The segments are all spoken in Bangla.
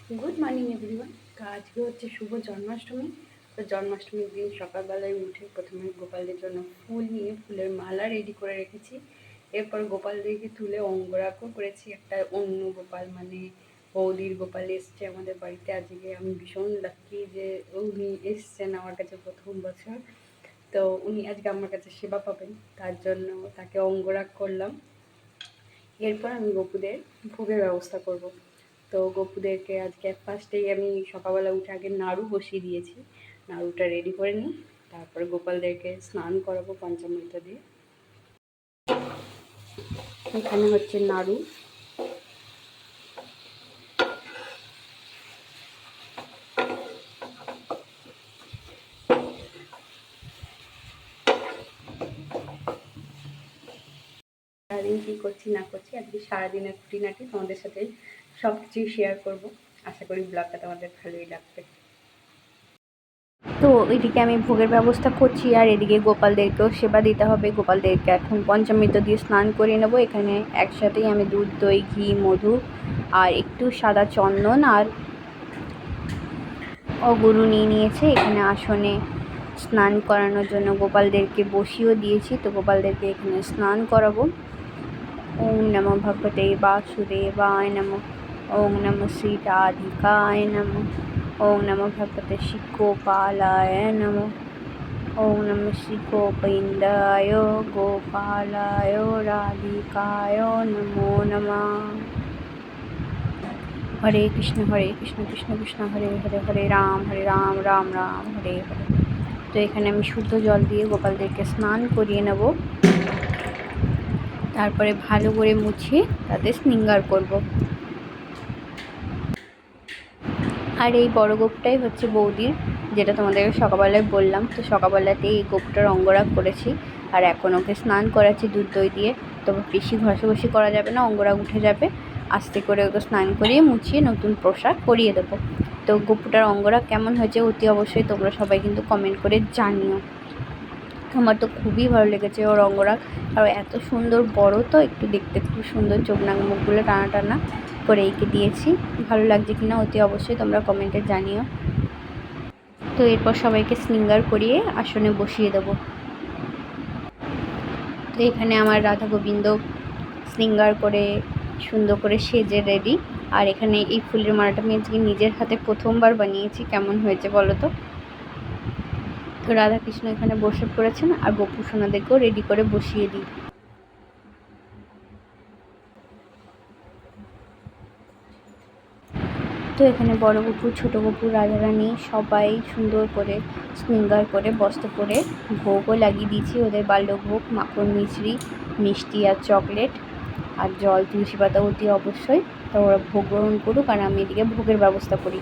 Good morning everyone. আজকে হচ্ছে শুভ জন্মাষ্টমী। তো জন্মাষ্টমীর দিন সকালবেলায় উঠে প্রথমে গোপালদের জন্য ফুল নিয়ে ফুলের মালা রেডি করে রেখেছি। এরপর গোপালদেরকে তুলে অঙ্গরাগও করেছি। একটা অন্য গোপাল মানে বৌদির গোপাল এসছে আমাদের বাড়িতে আজকে। আমি ভীষণ লাকি যে উনি এসছেন আমার কাছে প্রথম বছর। তো উনি আজকে আমার কাছে সেবা পাবেন, তার জন্য তাকে অঙ্গরাগ করলাম। এরপর আমি গপুদের ভোগের ব্যবস্থা করব। তো গপুদেরকে আজকে ফার্স্টেই আমি সকালবেলা উঠে আগে নাড়ু বসিয়ে দিয়েছি। নাড়ুটা রেডি করে নিই, তারপরে গোপালদেরকে স্নান করাবো পঞ্চামৃত দিয়ে। এখানে হচ্ছে নাড়ু, সারাদিন কী করছি না করছি আজকে সারাদিনের খুঁটিনাটি তোমাদের সাথে সব কিছুই শেয়ার করবো। আশা করি ব্লগটা তোমাদের ভালোই লাগবে। তো এদিকে আমি ভোগের ব্যবস্থা করছি আর এদিকে গোপালদেরকেও সেবা দিতে হবে। গোপালদেরকে এখন পঞ্চামৃত দিয়ে স্নান করিয়ে নেবো। এখানে একসাথেই আমি দুধ, দই, ঘি, মধু আর একটু সাদা চন্দন আর অগুরু নিয়ে নিয়েছে। এখানে আসনে স্নান করানোর জন্য গোপালদেরকে বসিয়েও দিয়েছি। তো গোপালদেরকে এখানে স্নান করাবো। ওম নমো ভগবতে বাসুদেবায় নমঃ। ওম নমঃ শ্রী রাধিকায় নমঃ। ওম নমো ভগবতে শিখোপালায় নমঃ। ওম নমঃ শ্রী গোবিন্দায় গোপালায় রাধিকায় নমো নমঃ। হরে কৃষ্ণ কৃষ্ণ কৃষ্ণ হরে হরে, হরে রাম রাম রাম হরে হরে। তো এখানে আমি শুদ্ধ জল দিয়ে গোপালদেরকে স্নান করিয়ে নেব। তারপরে ভালো করে মুছিয়ে তাদের শৃঙ্গার করব। আর এই বড় গোপটাই হচ্ছে বৌদির, যেটা তোমাদেরকে সকালবেলায় বললাম। তো সকালবেলাতেই এই গোপটার অঙ্গরাগ করেছি আর এখন ওকে স্নান করাচ্ছি দুধ দই দিয়ে। তো বেশি ঘষাঘষি করা যাবে না, অঙ্গরাগ উঠে যাবে। আস্তে করে ওকে স্নান করিয়ে মুছিয়ে নতুন পোশাক পরিয়ে দেবো। তো গোপুটার অঙ্গরাগ কেমন হয়েছে অতি অবশ্যই তোমরা সবাই কিন্তু কমেন্ট করে জানিও। আমার তো খুবই ভালো লেগেছে ওর অঙ্গরাগ। আর এত সুন্দর বড়, তো একটু দেখতে খুব সুন্দর, চোখ নাক মুখগুলো টানা টানা করে এঁকে দিয়েছি। ভালো লাগছে কিনা অতি অবশ্যই তোমরা কমেন্টে জানিও। তো এরপর সবাইকে শৃঙ্গার করিয়ে আসনে বসিয়ে দেবো। তো এখানে আমার রাধা গোবিন্দ শৃঙ্গার করে সুন্দর করে সেজে রেডি। আর এখানে এই ফুলের মালাটা আমি আজকে নিজের হাতে প্রথমবার বানিয়েছি। কেমন হয়েছে বলো তো। তো রাধাকৃষ্ণ এখানে বসে পড়েছেন আর গোপু সোনাদেরকেও রেডি করে বসিয়ে দিই। তো এখানে বড় গোপু, ছোটো গোপু, রাধারানী সবাই সুন্দর করে শৃঙ্গার করে বস্ত্র পরে ভোগও লাগিয়ে দিয়েছি। ওদের বাল্যভোগ, মাখন মিছরি, মিষ্টি আর চকলেট আর জল, তুলসী পাতা অতি অবশ্যই। তো ওরা ভোগ গ্রহণ করুক আর আমি এদিকে ভোগের ব্যবস্থা করি,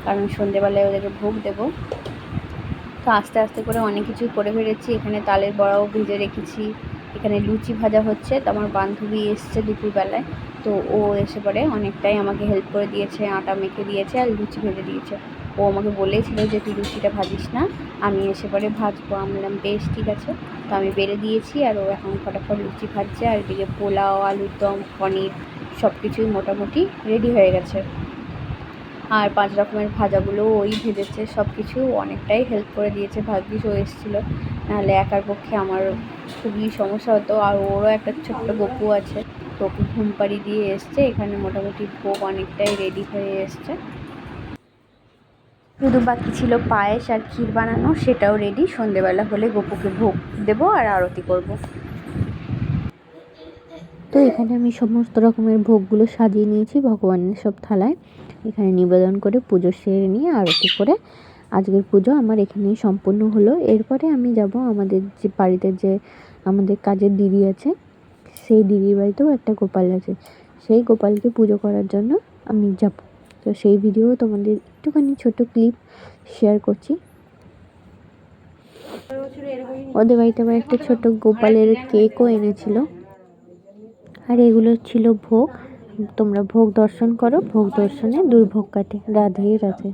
কারণ সন্ধেবেলায় ওদেরকে ভোগ দেবো। তো আস্তে আস্তে করে অনেক কিছুই করে ফেলেছি। এখানে তালের বড়াও ভেজে রেখেছি। এখানে লুচি ভাজা হচ্ছে। তো আমার বান্ধবী এসছে দুপুরবেলায়, তো ও এসে পরে অনেকটাই আমাকে হেল্প করে দিয়েছে, আটা মেখে দিয়েছে আর লুচি ভেজে দিয়েছে। ও আমাকে বলেছিল যে তুই লুচিটা ভাজিস না, আমি এসে পরে ভাজবো। আমি বললাম বেশ ঠিক আছে। তো আমি বেড়ে দিয়েছি আর ও এখন ফটাফট লুচি ভাজছে। আর এদিকে পোলাও, আলুর দম, পনির সব কিছুই মোটামুটি রেডি হয়ে গেছে। আর 5 রকমের ভাজাগুলোও ওই ভেজেছে। সব কিছু অনেকটাই হেল্প করে দিয়েছে। ভাগ্যিস ও এসেছিলো, নাহলে একার পক্ষে আমার খুবই সমস্যা হতো। আর ওরও একটা ছোট্ট গপু আছে, তো ওকে ঘুম পাড়িয়ে দিয়ে এসছে। এখানে মোটামুটি ভোগ অনেকটাই রেডি হয়ে এসছে। শুধু বাকি ছিল পায়েস আর ক্ষীর বানানো, সেটাও রেডি। সন্ধেবেলা হলে গপুকে ভোগ দেবো আর আরতি করব। তো এখানে আমি সমস্ত রকমের ভোগগুলো সাজিয়ে নিয়েছি ভগবানের সব থালায়। এখানে নিবেদন করে পুজো সেরে নিয়ে আরতি করে আজকের পুজো আমার এখানেই সম্পূর্ণ হলো। এরপরে আমি যাব আমাদের যে বাড়িতে যে আমাদের কাজের দিদি আছে, সেই দিদির বাড়িতেও একটা গোপাল আছে, সেই গোপালকে পুজো করার জন্য আমি যাব। তো সেই ভিডিও তোমাদের একটুখানি ছোট ক্লিপ শেয়ার করছি। ওদের বাড়িতে আবার একটা ছোট গোপালের কেকও এনেছিল। আর এগুলো ছিল ভোগ। তোমরা ভোগ দর্শন করো, ভোগ দর্শনে দুর্ভোগ কাটে। রাধে রাধে।